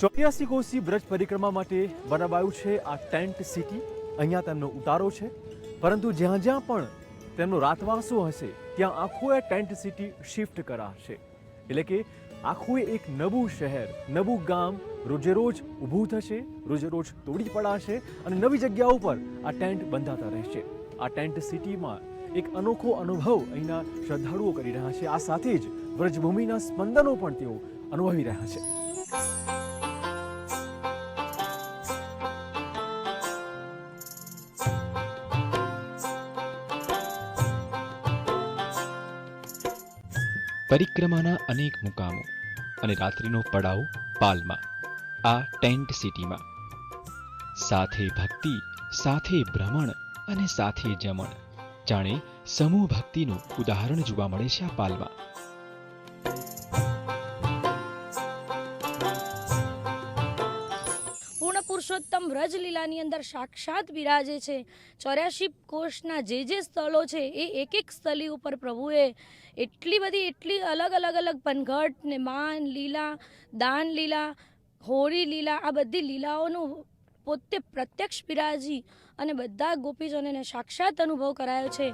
84 કોસી બ્રજ પરિક્રમા માટે બનાવાયું છે આ ટેન્ટ સિટી। અહીંયા તેમનો ઉતારો છે, પરંતુ જ્યાં જ્યાં પણ તેમનો રાતવાસો હશે ત્યાં આખું એ ટેન્ટ સિટી શિફ્ટ કરાશે। એટલે કે આખું એક નવું શહેર, નવું ગામ રોજે રોજ ઊભું થશે, રોજે રોજ તોડી પડાશે અને નવી જગ્યાઓ પર આ ટેન્ટ બંધાતા રહેશે। આ ટેન્ટ સિટીમાં એક અનોખો અનુભવ અહીંના શ્રદ્ધાળુઓ કરી રહ્યા છે। આ સાથે જ વ્રજભૂમિના સ્પંદનો પણ તેઓ અનુભવી રહ્યા છે। પરિક્રમાના અનેક મુકામો અને રાત્રિનો પડાવ પાલમાં, આ ટેન્ટ સિટીમાં। સાથે ભક્તિ, સાથે ભ્રમણ અને સાથે જમણ, જાણે સમૂહ ભક્તિનું ઉદાહરણ જોવા મળે છે આ પાલમાં। પૂર્ણ પુરુષોત્તમ વ્રજલીલાની અંદર સાક્ષાત બિરાજે છે। 84 કોષના જે સ્થળો છે એ એક એક સ્થળી ઉપર પ્રભુએ એટલી અલગ અલગ પનઘટ ને માન લીલા, દાન લીલા, હોળી લીલા, આ બધી લીલાઓનું પોતે પ્રત્યક્ષ બિરાજી અને બધા ગોપીજનોને સાક્ષાત અનુભવ કરાયો છે।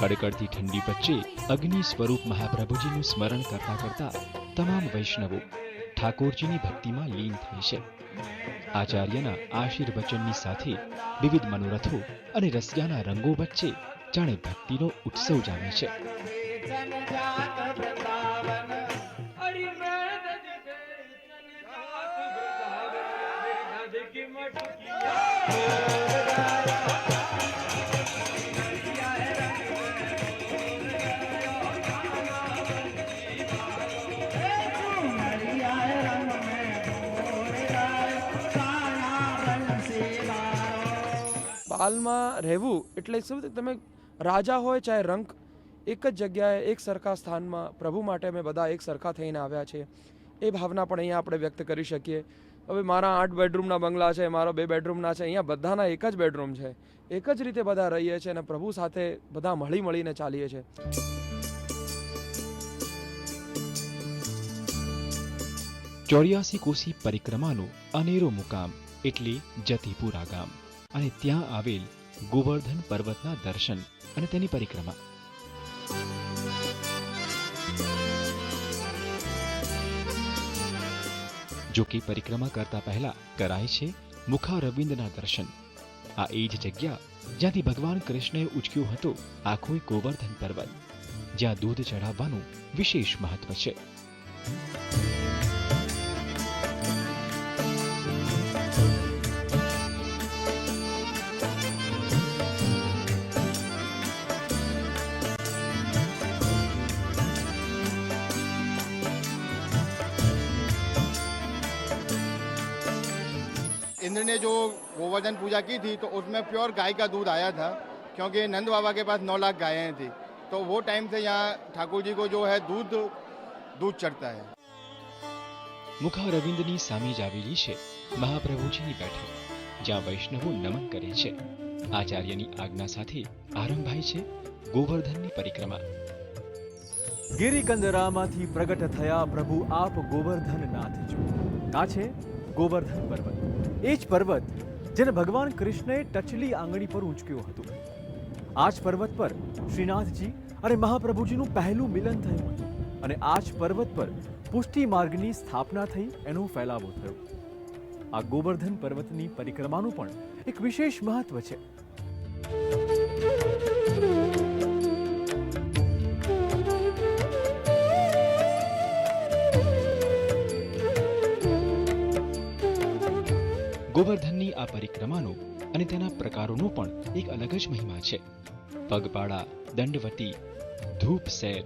કડકડતી ઠંડી વચ્ચે અગ્નિ સ્વરૂપ મહાપ્રભુજીનું સ્મરણ કરતા કરતા તમામ વૈષ્ણવો ઠાકોરજીની ભક્તિમાં લીન થાય છે। આચાર્યના આશીર્વચનની સાથે વિવિધ મનોરથો અને રસિયાના રંગો વચ્ચે જાણે ભક્તિનો ઉત્સવ જામે છે। પાલમાં રહેવું એટલે શું, તમે રાજા હોય ચાહે રંક, એક જ જગ્યાએ એક સરખા સ્થાનમાં પ્રભુ માટે અમે બધા એક સરખા થઈને આવ્યા છે, એ ભાવના પણ અહીંયા આપણે વ્યક્ત કરી શકીએ। હવે મારા 8 બેડરૂમના બંગલા છે, મારો 2 બેડરૂમના છે, અહીંયા બધાના એક જ બેડરૂમ છે, એક જ રીતે બધા રહીએ છીએ અને પ્રભુ સાથે બધા મળીને ચાલીએ છીએ। ચોર્યાસી કોસી પરિક્રમાનો અનેરો મુકામ એટલે જતીપુરા ગામ અને ત્યાં આવેલ ગોવર્ધન પર્વતના દર્શન અને તેની પરિક્રમા। જો કે પરિક્રમા કરતા પહેલા કરાય છે મુખારવિંદના દર્શન। આ એ જ જગ્યા જ્યાંથી ભગવાન કૃષ્ણએ ઉચક્યો હતો આખો ગોવર્ધન પર્વત, જ્યાં દૂધ ચઢાવવાનું વિશેષ મહત્વ છે। इंद्र ने जो गोवर्धन पूजा की थी तो उसमें प्योर गाय का दूध आया था, क्योंकि नंद बाबा के पास 9 लाख गायें थी, तो वो टाइम से यहाँ ठाकुर जी को जो है दूध चढ़ता है। મુખારવિંદની સામે જ આવેલી છે મહાપ્રભુજીની બેઠક, જ્યાં વૈષ્ણવો નમન કરે છે। આચાર્યની આજ્ઞા સાથે આરંભાય છે ગોવર્ધનની પરિક્રમા। ગિરિકંદરામાંથી પ્રગટ થયા પ્રભુ આપ ગોવર્ધનનાથ જો। આ છે ગોવર્ધન પર્વત, એ જ પર્વત જેને ભગવાન કૃષ્ણએ ટચલી આંગળી પર ઉંચક્યો હતો। આ જ પર્વત પર શ્રીનાથજી અને મહાપ્રભુજીનું પહેલું મિલન થયું હતું અને આ જ પર્વત પર પુષ્ટિ માર્ગની સ્થાપના થઈ, એનો ફેલાવો થયો। આ ગોવર્ધન પર્વતની પરિક્રમાનું પણ એક વિશેષ મહત્વ છે। ગોવર્ધનની આ પરિક્રમાનો અને તેના પ્રકારોનો પણ એક અલગ જ મહિમા છે। પગપાળા, દંડવતી, ધૂપ સેર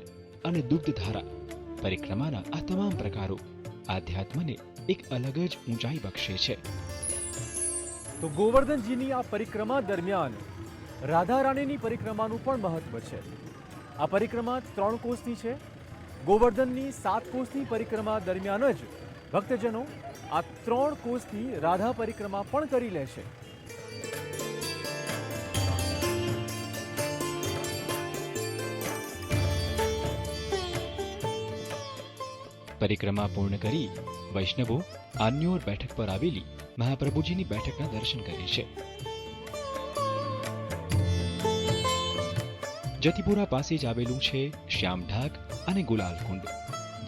અને દુગ્ધધારા પરિક્રમાના આ તમામ પ્રકારો આધ્યાત્મને એક અલગ જ ઊંચાઈ બક્ષે છે। તો ગોવર્ધનજીની આ પરિક્રમા દરમિયાન રાધા રાણીની પરિક્રમાનું પણ મહત્વ છે। આ પરિક્રમા 3 કોસની છે। ગોવર્ધનની 7 કોસની પરિક્રમા દરમિયાન જ ભક્તજનો આ 3 કોસથી રાધા પરિક્રમા પણ કરી લેશે. પરિક્રમા પૂર્ણ કરી વૈષ્ણવો આન્યોર બેઠક પર આવેલી મહાપ્રભુજીની બેઠકના દર્શન કરે છે. જતીપુરા પાસે જ આવેલું છે શ્યામઢાક અને ગુલાલકુંડ,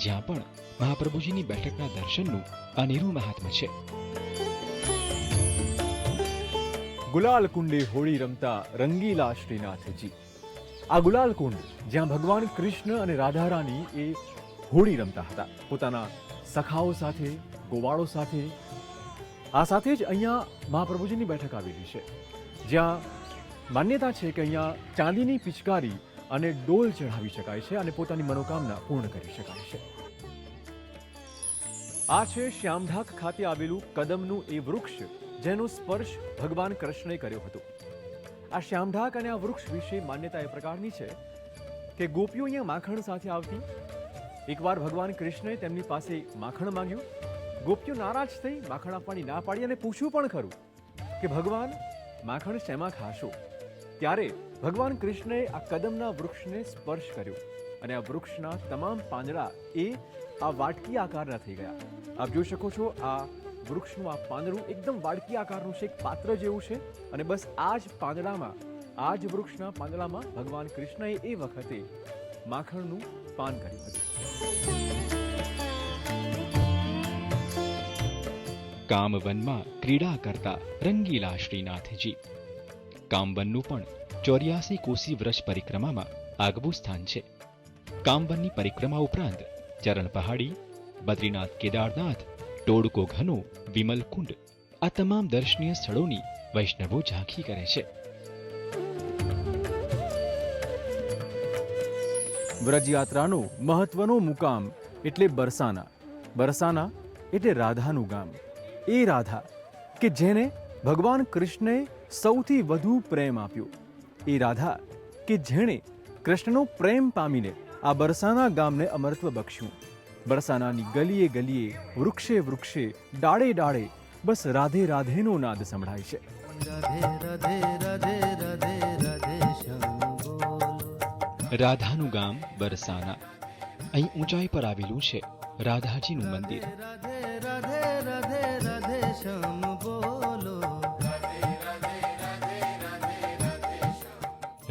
જ્યાં પણ મહાપ્રભુજીની બેઠકના દર્શનનું અનેરું મહાત્મ્ય છે. ગુલાલ કુંડે હોળી રમતા રંગીલા શ્રીનાથજી. આ ગુલાલ કુંડ જ્યાં ભગવાન કૃષ્ણ અને રાધારાણી એ હોળી રમતા હતા પોતાના સખાઓ સાથે, ગોવાળો સાથે. આ સાથે જ અહીંયા મહાપ્રભુજીની બેઠક આવેલી છે, જ્યાં માન્યતા છે કે અહીંયા ચાંદીની પિચકારી અને ડોલ ચઢાવી શકાય છે અને પોતાની મનોકામના પૂર્ણ કરી શકાય છે. આ છે શ્યામઢાક ખાતે આવેલું કદમનું એ વૃક્ષ જેનો સ્પર્શ ભગવાન કૃષ્ણે કર્યો હતો. આ શ્યામઢાક અને આ વૃક્ષ વિશે માન્યતા એ પ્રકારની છે કે ગોપીઓ અહીંયા માખણ સાથે આવતી. એકવાર ભગવાન કૃષ્ણએ તેમની પાસે માખણ માંગ્યું. ગોપીઓ નારાજ થઈ માખણ આપવાની ના પાડી અને પૂછ્યું પણ ખરું કે ભગવાન માખણ શેમાં ખાશો? ત્યારે ભગવાન કૃષ્ણએ આ કદમના વૃક્ષને સ્પર્શ કર્યો અને આ વૃક્ષના તમામ પાંદડા એ આ વાટકી આકારના થઈ ગયા. આપ જોઈ શકો છો આ વૃક્ષનું આ પાંદડું એકદમ વાડકી આકારનું છે, એક પાત્ર જેવું છે અને બસ આ જ પાંદડામાં, આ જ વૃક્ષના પાંદડામાં ભગવાન કૃષ્ણએ એ વખતે માખણનું પાન કર્યું હતું. કામવનમાં ક્રીડા કરતા રંગીલા શ્રીનાથજી. કામવનનું પણ 84 કોસી વ્રજ પરિક્રમામાં આગવું સ્થાન છે. કામવનની પરિક્રમા ઉપરાંત ચરણ પહાડી, બદ્રીનાથ, કેદારનાથ, ટોડકો ઘનો, વિમલકુંડ આ તમામ દર્શનીય સ્થળોની વૈષ્ણવો ઝાંખી કરે છે. વ્રજયાત્રાનો મહત્વનો મુકામ એટલે બરસાના. બરસાના એટલે રાધાનું ગામ. એ રાધા કે જેને ભગવાન કૃષ્ણે સૌથી વધુ પ્રેમ આપ્યો. એ રાધા કે જેણે કૃષ્ણનો પ્રેમ પામીને આ બરસાના ગામને અમરત્વ બખ્યું. બરસાનાની ગલીએ ગલીએ, વૃક્ષે વૃક્ષે, ડાળે ડાળે બસ રાધે રાધેનો નાદ સંભળાય છે. રાધાનું ગામ બરસાના. અહીં ઊંચાઈ પર આવેલું છે રાધાજીનું મંદિર.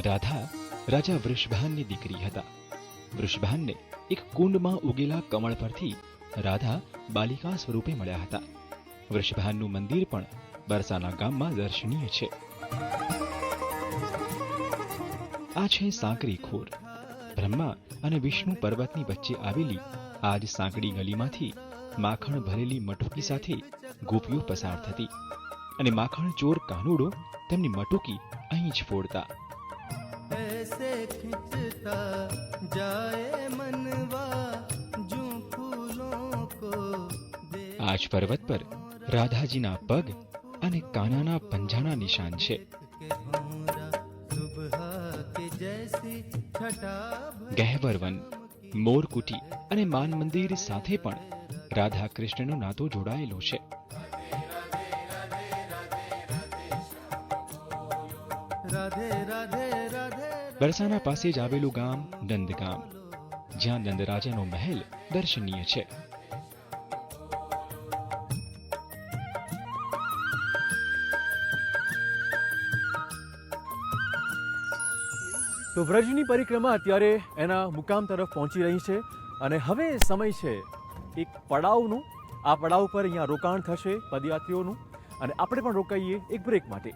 રાધા રાજા વૃષભાનની દીકરી હતા. વૃષભાનને એક કુંડમાં ઉગેલા કમળ પરથી રાધા બાલિકા સ્વરૂપે મળ્યા હતા. વૃષભાનનું મંદિર પણ બરસાના ગામમાં દર્શનીય છે. આ છે સાંકરી ખોર. બ્રહ્મા અને વિષ્ણુ પર્વતની વચ્ચે આવેલી આ જ સાંકડી ગલીમાંથી માખણ ભરેલી મટુકી સાથે ગોપીઓ પસાર થતી અને માખણ ચોર કાનુડો તેમની મટુકી અહીં જ ફોડતા. આ જ પર્વત પર રાધાજીના પગ અને કાનાના પંજાના નિશાન છે. ગહેવરવન, મોરકુટી અને માન મંદિર સાથે પણ રાધા કૃષ્ણનો નાતો જોડાયેલો છે. બરસાના પાસે જ આવેલું ગામ નંદગામ, જ્યાં નંદરાજાનો મહેલ દર્શનીય છે. તો વ્રજની પરિક્રમા અત્યારે એના મુકામ તરફ પહોંચી રહી છે અને હવે સમય છે એક પડાવનું. આ પડાવ પર અહીંયા રોકાણ થશે પદયાત્રીઓનું અને આપણે પણ રોકાઈએ એક બ્રેક માટે.